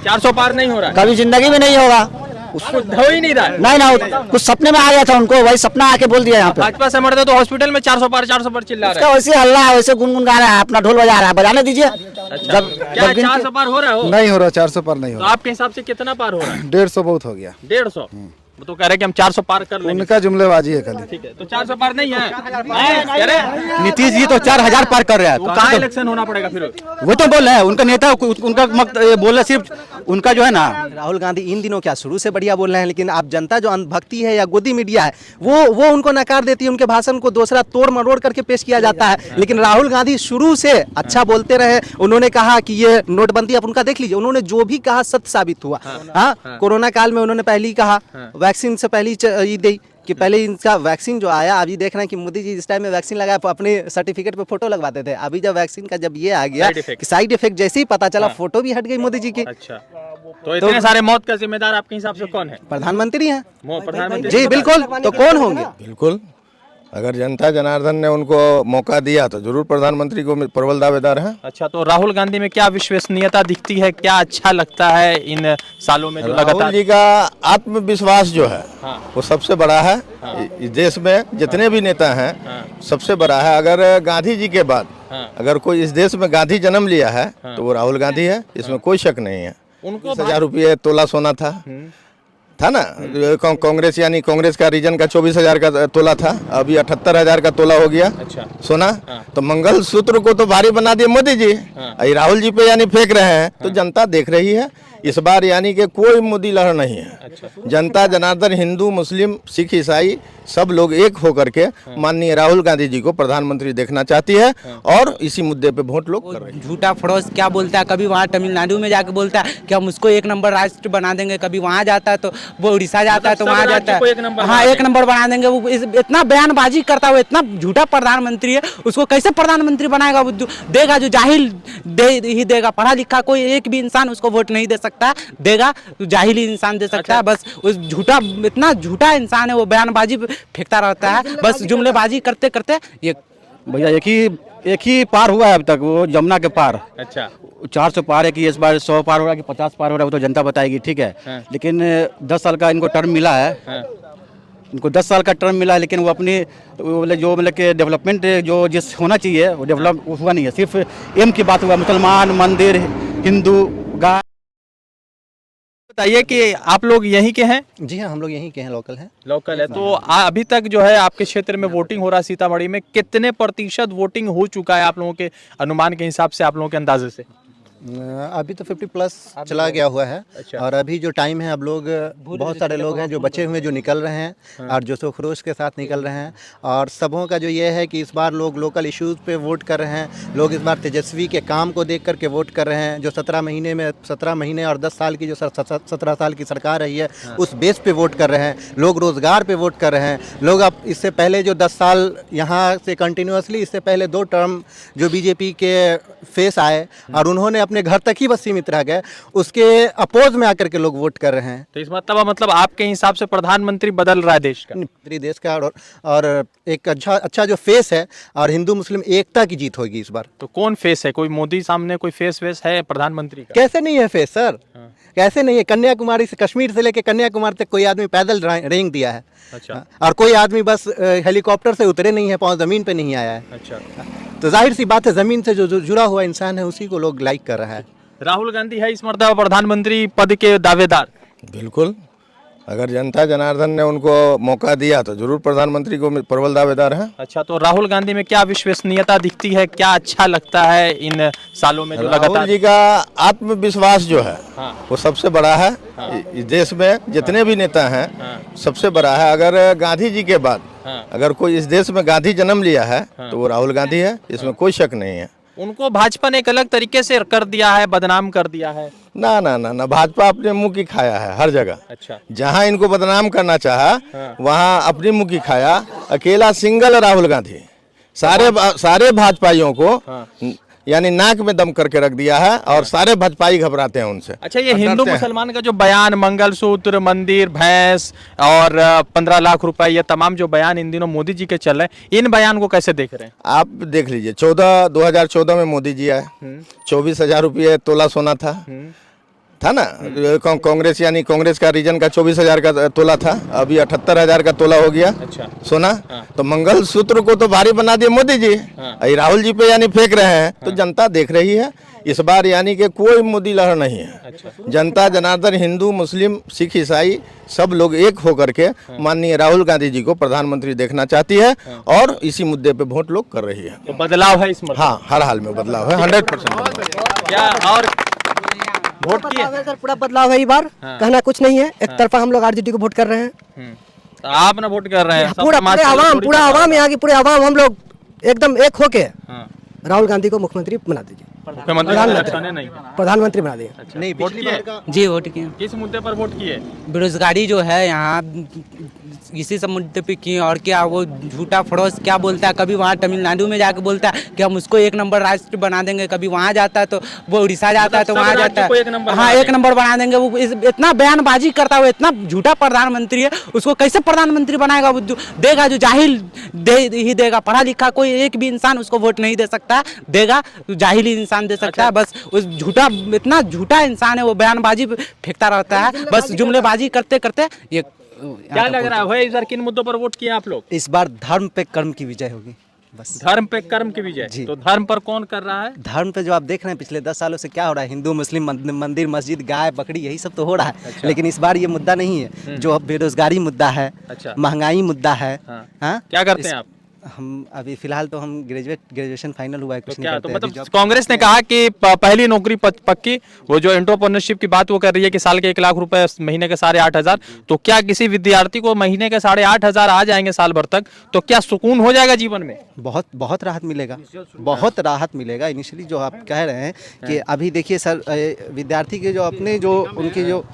400 पार नहीं हो रहा है, कभी जिंदगी में नहीं होगा। उसको हो ही नहीं रहा है। नहीं ना, कुछ सपने में आ गया था उनको, वही सपना आके बोल दिया यहाँ पे। भाजपा से मरते तो हॉस्पिटल में 400 पार चिल्ला रहे उसका वैसे हल्ला है, वैसे गुनगुन गा रहा है, अपना ढोल बजा रहा है, बजाने दीजिए। अच्छा, क्या 400 पार हो रहा है? नहीं हो रहा, 400 पार नहीं हो तो रहा। आपके हिसाब से कितना पार हो रहा है? 150 बहुत हो गया। 150? वो तो कह रहे कि हम 400 पार कर लेंगे। उनका जुमलेबाजी है खाली। ठीक है, तो 400 पार नहीं है, कह रहे नीतीश जी तो 4000 पार कर रहे हैं। तो कहाँ इलेक्शन होना पड़ेगा फिर? वो तो बोल रहे हैं, उनका नेता उनका बोल रहे, सिर्फ उनका जो है ना। राहुल गांधी इन दिनों क्या शुरू से बढ़िया बोल रहे हैं, लेकिन आप जनता जो अंधभक्ति है या गोदी मीडिया है वो उनको नकार देती है। उनके भाषण को दूसरा तोड़ मरोड़ करके पेश किया जाता है। लेकिन राहुल गांधी शुरू से अच्छा बोलते रहे। उन्होंने कहा कि ये नोटबंदी, आप उनका देख लीजिए, उन्होंने जो भी कहा सत्य साबित हुआ। हाँ, कोरोना काल में उन्होंने पहले ही कहा, वैक्सीन से पहले ही दी कि पहले इनका वैक्सीन जो आया, अभी देख रहे हैं कि मोदी जी इस टाइम में वैक्सीन लगाया, अपने सर्टिफिकेट पे फोटो लगवाते थे। अभी जब वैक्सीन का जब ये आ गया कि साइड इफेक्ट जैसे ही पता चला, फोटो भी हट गई मोदी जी की। अच्छा, तो इतने सारे मौत का जिम्मेदार आपके हिसाब से कौन है? प्रधानमंत्री हैं। प्रधानमंत्री जी बिल्कुल, तो कौन होंगे? बिल्कुल, अगर जनता जनार्दन ने उनको मौका दिया तो जरूर प्रधानमंत्री को प्रबल दावेदार हैं। अच्छा, तो राहुल गांधी में क्या विश्वसनीयता दिखती है, क्या अच्छा लगता है इन सालों में जो राहुल लगातार? जी का आत्मविश्वास जो है वो सबसे बड़ा है। इस देश में जितने भी नेता हैं सबसे बड़ा है। अगर गांधी जी के बाद अगर कोई इस देश में गांधी जन्म लिया है तो वो राहुल गांधी है, इसमें कोई शक नहीं है। उनको 10,000 रुपये तोला सोना था ना। कांग्रेस यानी कांग्रेस का रीजन का 24,000 का तोला था, अभी 78,000 का तोला हो गया। अच्छा, सोना तो मंगल सूत्र को तो भारी बना दिए मोदी जी। राहुल जी पे यानी फेंक रहे हैं तो जनता देख रही है। इस बार यानी कि कोई मोदी लहर नहीं है। अच्छा, जनता जनार्दन हिंदू मुस्लिम सिख ईसाई सब लोग एक होकर के माननीय राहुल गांधी जी को प्रधानमंत्री देखना चाहती है और इसी मुद्दे पे वोट लोग कर रहे हैं। झूठा फरोश क्या बोलता है, कभी वहाँ तमिलनाडु में जाके बोलता है कि हम उसको 1 नंबर राष्ट्र बना देंगे, कभी वहाँ जाता है तो वो उड़ीसा जाता है तो वहाँ जाता है, हाँ 1 नंबर बना देंगे। वो इतना बयानबाजी करता है, इतना झूठा प्रधानमंत्री है, उसको कैसे प्रधानमंत्री बनाएगा? वो देगा जो जाहिल ही देगा, पढ़ा लिखा कोई एक भी इंसान उसको वोट नहीं दे सकता, देगा तो जाहिल ही इंसान दे सकता है। बस उस झूठा, इतना झूठा इंसान है, वो बयानबाजी फेंकता रहता है, बस जुमलेबाजी करते करते। ये भैया एक ही पार हुआ है अब तक, वो जमुना के पार। अच्छा, 400 पार है कि इस बार 100 पार हो रहा है कि 50 पार हो रहा है, वो तो जनता बताएगी, ठीक है। लेकिन 10 साल का इनको टर्म मिला है। इनको 10 साल का टर्म मिला है, लेकिन वो अपनी जो मतलब कि डेवलपमेंट जो जिस होना चाहिए वो डेवलप हुआ नहीं है। सिर्फ एम की बात हुआ, मुसलमान मंदिर, हिंदू गाय। बताइए कि आप लोग यहीं के हैं? जी हाँ, हम लोग यहीं के हैं, लोकल है। तो अभी तक जो है आपके क्षेत्र में वोटिंग हो रहा है सीतामढ़ी में, कितने प्रतिशत वोटिंग हो चुका है आप लोगों के अनुमान के हिसाब से, आप लोगों के अंदाजे से? अभी तो 50+ चला गया हुआ है। अच्छा। और अभी जो टाइम है, अब लोग बहुत सारे लोग हैं जो बचे हुए जो निकल रहे हैं और जो खरोश के साथ निकल रहे हैं। और सबों का जो ये है कि इस बार लोग लोकल इश्यूज़ पे वोट कर रहे हैं। लोग इस बार तेजस्वी के काम को देख करके वोट कर रहे हैं। जो 17 महीने और 10 साल की जो 17 साल की सरकार रही है उस बेस पे वोट कर रहे हैं। लोग रोज़गार पे वोट कर रहे हैं। लोग अब इससे पहले जो 10 साल यहाँ से कंटिन्यूसली, इससे पहले 2 टर्म जो बीजेपी के फेस आए और उन्होंने अपने घर तक ही बस सीमित रह गए, उसके अपोज में आकर के लोग वोट कर रहे हैं। तो इस मतलब आपके हिसाब से प्रधानमंत्री बदल रहा है देश का? और एक अच्छा जो फेस है और हिंदू मुस्लिम एकता की जीत होगी इस बार। तो कौन फेस है? कोई मोदी सामने कोई फेस है प्रधानमंत्री का? कैसे नहीं है फेस सर? कैसे नहीं है? कन्याकुमारी से, कश्मीर से लेके कन्याकुमारी तक कोई आदमी पैदल रेंग दिया है। अच्छा, और कोई आदमी बस हेलीकॉप्टर से उतरे नहीं है, पाँव जमीन पे नहीं आया है। अच्छा, तो जाहिर सी बात है, जमीन से जो जुड़ा हुआ इंसान है उसी को लोग लाइक कर रहा है। राहुल गांधी है इस मर्तबा प्रधानमंत्री पद के दावेदार? बिल्कुल, अगर जनता जनार्दन ने उनको मौका दिया तो जरूर प्रधानमंत्री को प्रबल दावेदार हैं। अच्छा, तो राहुल गांधी में क्या विश्वसनीयता दिखती है, क्या अच्छा लगता है इन सालों में जो लगातार? राहुल जी का आत्मविश्वास जो है वो सबसे बड़ा है। इस देश में जितने भी नेता हैं सबसे बड़ा है। अगर गांधी जी के बाद अगर कोई इस देश में गांधी जन्म लिया है तो वो राहुल गांधी है, इसमें कोई शक नहीं है। उनको भाजपा ने एक अलग तरीके से कर दिया है, बदनाम कर दिया है। ना ना ना ना, भाजपा अपने मुंह की खाया है हर जगह। अच्छा, जहां इनको बदनाम करना चाहा वहां अपनी मुंह की खाया। अकेला सिंगल राहुल गांधी सारे भाजपाइयों को यानी नाक में दम करके रख दिया है और सारे भाजपाई घबराते हैं उनसे। अच्छा, ये हिंदू मुसलमान का जो बयान, मंगलसूत्र, मंदिर, भैंस और 15 लाख रुपए, ये तमाम जो बयान इन दिनों मोदी जी के चल रहे हैं, इन बयान को कैसे देख रहे हैं? आप देख लीजिए, 2014 में मोदी जी आए, 24,000 रुपये तोला सोना था। था ना, कांग्रेस यानी कांग्रेस का रीजन का 24,000 का तोला था, अभी 78,000 का तोला हो गया। अच्छा। सोना तो मंगल सूत्र को तो भारी बना दिए मोदी जी। राहुल जी पे यानी फेंक रहे हैं, तो जनता देख रही है। इस बार यानी कि कोई मोदी लहर नहीं है। अच्छा। जनता जनार्दन हिंदू मुस्लिम सिख ईसाई सब लोग एक होकर के माननीय राहुल गांधी जी को प्रधानमंत्री देखना चाहती है, और इसी मुद्दे पे वोट लोग कर रही है। तो बदलाव है इसमें? हाँ, हर हाल में बदलाव है, 100%। क्या और वोट किए? सर पूरा बदलाव है इस बार। कहना कुछ नहीं है, एक तरफा हम लोग आरजेडी को वोट कर रहे हैं। तो आप ना वोट कर रहे हैं? पूरा आवाम यहाँ की पूरे आवाम हम लोग एकदम एक होके राहुल गांधी को मुख्यमंत्री बना दीजिए, प्रधानमंत्री बना दिए। नहीं, पिछली बार का जी वोट किए। किस मुद्दे पर वोट किए? बेरोजगारी जो है यहाँ, इसी सब मुद्दे पे किए। और क्या वो झूठा फरोश क्या बोलता है, कभी वहाँ तमिलनाडु में जाके बोलता है कि हम उसको 1 नंबर राष्ट्र बना देंगे, कभी वहाँ जाता है तो वो उड़ीसा जाता है तो वहाँ जाता है, हाँ 1 नंबर बना देंगे। वो इतना बयानबाजी करता है, वो इतना झूठा प्रधानमंत्री है, उसको कैसे प्रधानमंत्री बनाएगा? वो देगा जो जाहिल ही देगा, पढ़ा लिखा कोई एक भी इंसान उसको वोट नहीं दे सकता, देगा जाहिल ही इंसान दे सकता है। बस उस झूठा, इतना झूठा इंसान है, वो बयानबाजी फेंकता रहता है, बस जुमलेबाजी करते करते। ये क्या लग रहा है इधर किन मुद्दों पर वोट किए आप लोग? इस बार धर्म पे कर्म की विजय होगी बस। धर्म पे कर्म की विजय। जी। तो धर्म पर कौन कर रहा है? धर्म पे जो आप देख रहे हैं पिछले 10 सालों से क्या हो रहा है, हिंदू मुस्लिम मंदिर मस्जिद गाय बकरी यही सब तो हो रहा है। अच्छा। लेकिन इस बार ये मुद्दा नहीं है, जो बेरोजगारी मुद्दा है, अच्छा। महंगाई मुद्दा है। हाँ? क्या करते हैं आप? हम अभी फिलहाल तो हम ग्रेजुएशन फाइनल हुआ है, तो कुछ नहीं क्या, करते तो हैं, अभी मतलब जॉब। कांग्रेस ने कहा कि पहली नौकरी पक्की, वो जो एंटरप्रेन्योरशिप की बात वो कर रही है कि साल के 1 लाख रुपए, महीने के 8,500। तो क्या किसी विद्यार्थी को महीने के 8,500 आ जाएंगे साल भर तक, तो क्या सुकून हो जाएगा जीवन में? बहुत बहुत राहत मिलेगा, बहुत राहत मिलेगा। इनिशियली जो आप कह रहे हैं कि अभी देखिए सर, विद्यार्थी के जो अपने जो उनके जो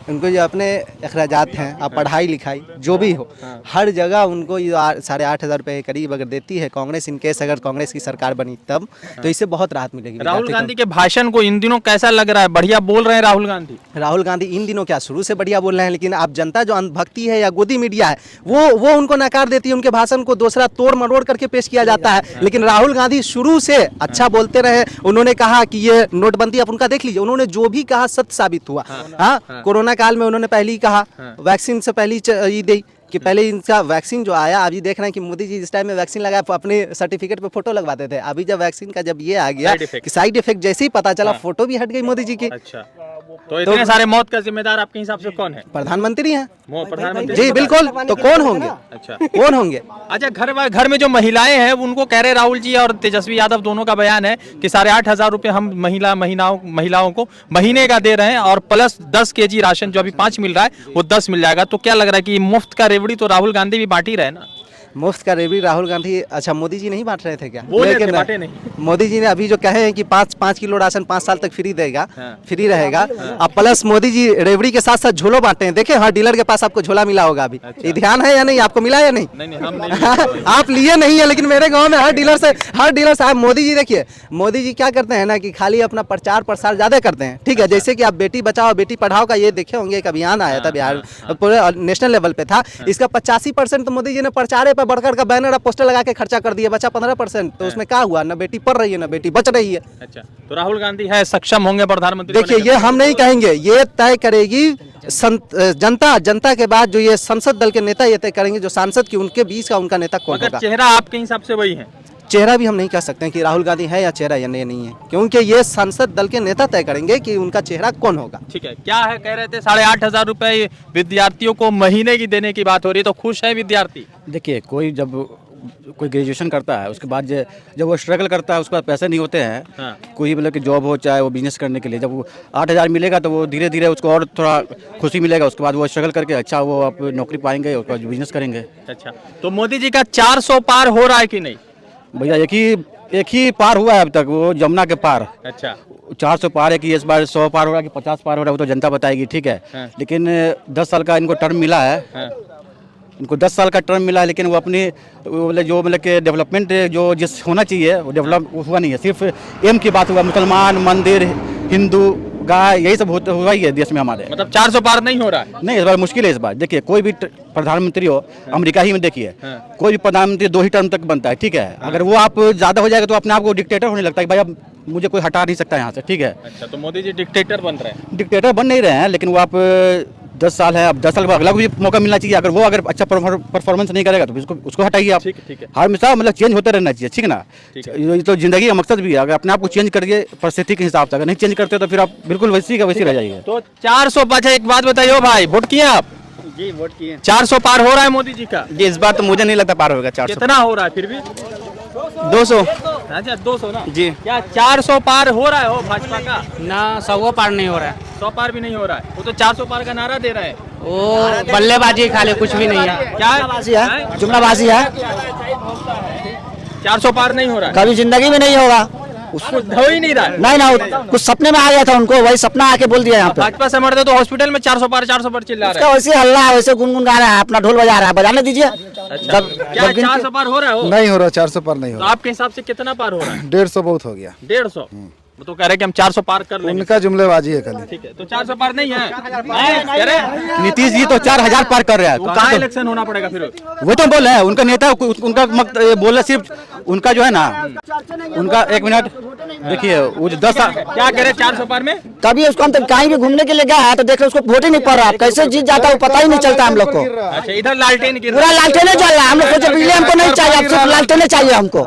उनको जो अपने अखराजात हैं, आप पढ़ाई लिखाई जो भी हो, हर जगह उनको 8,500 रुपये के करीब अगर देती है कांग्रेस, इनकेस अगर कांग्रेस की सरकार बनी तब, तो इससे बहुत राहत मिलेगी। राहुल गांधी के भाषण को इन दिनों कैसा लग रहा है? बढ़िया बोल रहे हैं राहुल गांधी? राहुल गांधी इन दिनों क्या शुरू से बढ़िया बोल रहे हैं, लेकिन आप जनता जो अंधभक्ति है या गोदी मीडिया है, वो उनको नकार देती है। उनके भाषण को दूसरा तोड़ मरोड़ करके पेश किया जाता है। लेकिन राहुल गांधी शुरू से अच्छा बोलते रहे। उन्होंने कहा कि ये नोटबंदी, आप उनका देख लीजिए, उन्होंने जो भी कहा सत्य साबित हुआ। हाँ, कोरोना काल में उन्होंने पहले ही कहा, वैक्सीन से पहले ही दी कि पहले इनका वैक्सीन जो आया, अभी देख रहे हैं कि मोदी जी जिस टाइम में वैक्सीन लगाया अपने सर्टिफिकेट पे फोटो लगवाते थे। अभी जब वैक्सीन का जब ये आ गया कि साइड इफेक्ट जैसे ही पता चला, फोटो भी हट गई मोदी जी की। अच्छा, तो इतने सारे मौत का जिम्मेदार आपके हिसाब से कौन है? प्रधानमंत्री हैं। प्रधानमंत्री जी बिल्कुल। तो कौन होंगे? अच्छा, कौन होंगे? अच्छा, घर में जो महिलाएं हैं उनको कह रहे राहुल जी और तेजस्वी यादव दोनों का बयान है कि 8,500 रुपए हम महिलाओं को महीने का दे रहे हैं, और प्लस 10 kg राशन जो अभी 5 मिल रहा है वो 10 मिल जाएगा। तो क्या लग रहा है कि मुफ्त का रेवड़ी तो राहुल गांधी भी बांट ही रहे ना? मुफ्त का रेवड़ी राहुल गांधी, अच्छा मोदी जी नहीं बांट रहे थे क्या? लेकिन बांटे नहीं। मोदी जी ने अभी जो कहे हैं कि 5 किलो राशन 5 साल तक फ्री देगा, फ्री रहेगा। अब प्लस मोदी जी रेवड़ी के साथ साथ झोलो बांटे हैं। देखे, हर डीलर के पास आपको झोला मिला होगा अभी। ये ध्यान है या नहीं? आपको मिला या नहीं? नहीं, हम नहीं। आप लिए नहीं है, लेकिन मेरे गांव में हर डीलर से आप मोदी जी देखिए, मोदी जी क्या करते हैं ना कि खाली अपना प्रचार प्रसार ज्यादा करते हैं। ठीक है, जैसे कि आप बेटी बचाओ बेटी पढ़ाओ का ये देखे होंगे, एक अभियान आया था बिहार, पूरे नेशनल लेवल पे था। इसका 85% तो मोदी जी ने प्रचारे पर बढ़कर का बैनर पोस्टर लगा के खर्चा कर दिया, बचा 15%। तो उसमें क्या हुआ? ना बेटी पढ़ रही है ना बेटी बच रही है। अच्छा, तो राहुल गांधी है सक्षम होंगे प्रधानमंत्री? देखिए, ये हम नहीं कहेंगे, ये तय करेगी जनता के बाद जो ये संसद दल के नेता ये तय करेंगे, जो सांसद की उनके बीच का उनका नेता कौन होगा। चेहरा आपके हिसाब से वही है? चेहरा भी हम नहीं कह सकते हैं कि राहुल गांधी है या चेहरा या नहीं है, क्योंकि ये संसद दल के नेता तय करेंगे कि उनका चेहरा कौन होगा। ठीक है, क्या है कह रहे थे 8,500 रुपए विद्यार्थियों को महीने की देने की बात हो रही है, तो खुश है विद्यार्थी? देखिए, कोई ग्रेजुएशन करता है, उसके बाद जब वो स्ट्रगल करता है, उसके बाद पैसे नहीं होते हैं। कोई मतलब कि जॉब हो चाहे वो बिजनेस करने के लिए, जब वो 8,000 मिलेगा तो वो धीरे धीरे उसको और थोड़ा खुशी मिलेगा। उसके बाद वो स्ट्रगल करके अच्छा वो आप नौकरी पाएंगे, उसके बाद बिजनेस करेंगे। अच्छा, तो मोदी जी का 400 पार हो रहा है कि नहीं? भैया एक ही पार हुआ है अब तक, वो जमुना के पार। अच्छा, 400 पार है कि इस बार 100 पार हो रहा है कि 50 पार हो रहा है, वो तो जनता बताएगी। ठीक है, लेकिन 10 साल का इनको टर्म मिला है। इनको 10 साल का टर्म मिला है, लेकिन वो अपनी जो मतलब कि डेवलपमेंट जो जिस होना चाहिए वो डेवलप हुआ नहीं है। सिर्फ एम की बात हुआ, मुसलमान मंदिर, हिंदू यही सब हुआ ही है देश में हमारे। मतलब 400 पार नहीं हो रहा है। नहीं, इस बार मुश्किल है। इस बार देखिए, कोई भी प्रधानमंत्री हो, अमेरिका ही में देखिए, कोई भी प्रधानमंत्री 2 ही टर्म तक बनता है, ठीक है। अगर वो आप ज्यादा हो जाएगा तो अपने आप को डिक्टेटर होने लगता है कि भाई अब मुझे कोई हटा नहीं सकता यहाँ से, ठीक है। अच्छा, तो मोदी जी डिक्टेटर बन रहे हैं। डिक्टेटर बन नहीं रहे हैं, लेकिन वो आप 10 साल है, अब 10 साल बाद अगला को भी मौका मिलना चाहिए। अगर वो अच्छा परफॉर्मेंस नहीं करेगा तो उसको हटाइए आप। ठीक है। हर हमेशा मतलब चेंज होते रहना चाहिए, ठीक है ना। ये तो जिंदगी का मकसद भी है। अगर अपने आप को चेंज करिए परिस्थिति के हिसाब से, अगर नहीं चेंज करते तो फिर आप बिल्कुल वैसी का वैसी रह जाइए। तो 400 पार। एक बात बताइए भाई, वोट किए आप? जी वोट किए। 400 पार हो रहा है मोदी जी का? जी इस बार तो मुझे नहीं लगता पार होगा 400। कितना हो रहा है फिर भी? 200। अच्छा 200 ना जी। क्या 400 पार हो रहा है हो भाजपा का? ना 100 पार नहीं हो रहा है। 100 पार भी नहीं हो रहा है। वो तो 400 पार का नारा दे रहे हैं। वो बल्लेबाजी खाली, कुछ भी नहीं है। क्या है जुमलाबाजी है, 400 पार नहीं हो रहा है? कभी जिंदगी में नहीं होगा। उसको हो ही नहीं रहा है। नहीं ना, कुछ सपने में आ गया था उनको, वही सपना आके बोल दिया यहाँ पे। भाजपा समर्थक तो हॉस्पिटल में 400 पार चिल्ला रहे उसका वैसे हल्ला है, वैसे गुनगुन गा रहा है, अपना ढोल बजा रहा है, बजाने दीजिए। अच्छा, क्या 400 पार हो रहा है? नहीं हो रहा, 400 पार नहीं हो तो रहा। आपके हिसाब से कितना पार हो रहा है? 150 बहुत हो गया। 150? वो तो कह रहे कि हम 400 पार कर लेंगे। उनका जुमलेबाजी है खाली। ठीक है, तो 400 पार नहीं है। कह रहे नीतीश जी तो 4000 पार कर रहे हैं। वो कहाँ इलेक्शन होना पड़ेगा फिर? वो तो बोल रहे हैं, उनका नेता उनका बोल रहे सिर्फ उनका जो है ना, उनका 1 मिनट देखिए, वो जो 10 क्या कह रहे 400 पार में? कभी उसको हम तो कहीं भी घूमने के लिए गया है तो देख लो उसको वोट ही नहीं पड़ रहा है, कैसे जीत जाता है वो पता ही नहीं चलता हम लोग को। अच्छा, इधर लालटेन गिर पूरा लालटेने चल रहा है, हम लोग सोचे बिजली हमको नहीं चाहिए, अब सिर्फ लालटेने चाहिए हमको।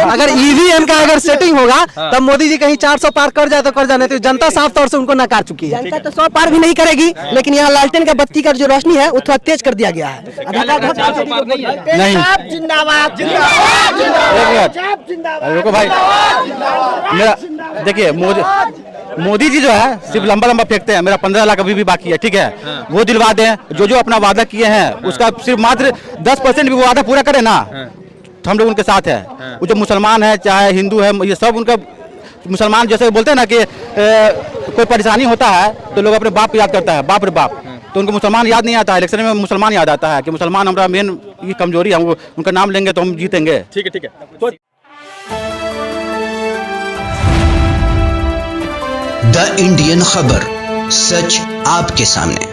अगर ईवीएम का अगर सेटिंग होगा तब मोदी जी कहीं 400 पार कर जाए तो कर जाने, तो जनता साफ तौर से उनको नकार चुकी है। जनता तो 100 पार भी नहीं करेगी, लेकिन यहाँ लालटेन का बत्ती का जो रोशनी है वो थोड़ा तेज कर दिया गया है। 400 पार नहीं है। नहीं। जिंदाबाद रुको भाई, मेरा देखिए, मोदी जी जो है सिर्फ लंबा लंबा फेंकते हैं। मेरा 15 लाख अभी भी बाकी है, ठीक है। वो दिलवा दें, जो अपना वादा किए हैं उसका सिर्फ मात्र 10% भी वो वादा पूरा करे ना, तो हम लोग उनके साथ है। वो जो मुसलमान है चाहे हिंदू है, ये सब उनका, मुसलमान जैसे बोलते हैं ना कि कोई परेशानी होता है तो लोग अपने बाप को याद करता है, बाप रे बाप, तो उनको मुसलमान याद नहीं आता है। इलेक्शन में मुसलमान याद आता है कि मुसलमान हमारा मेन ये कमजोरी है, हम उनका नाम लेंगे तो हम जीतेंगे। ठीक है। तो द इंडियन खबर, सच आपके सामने।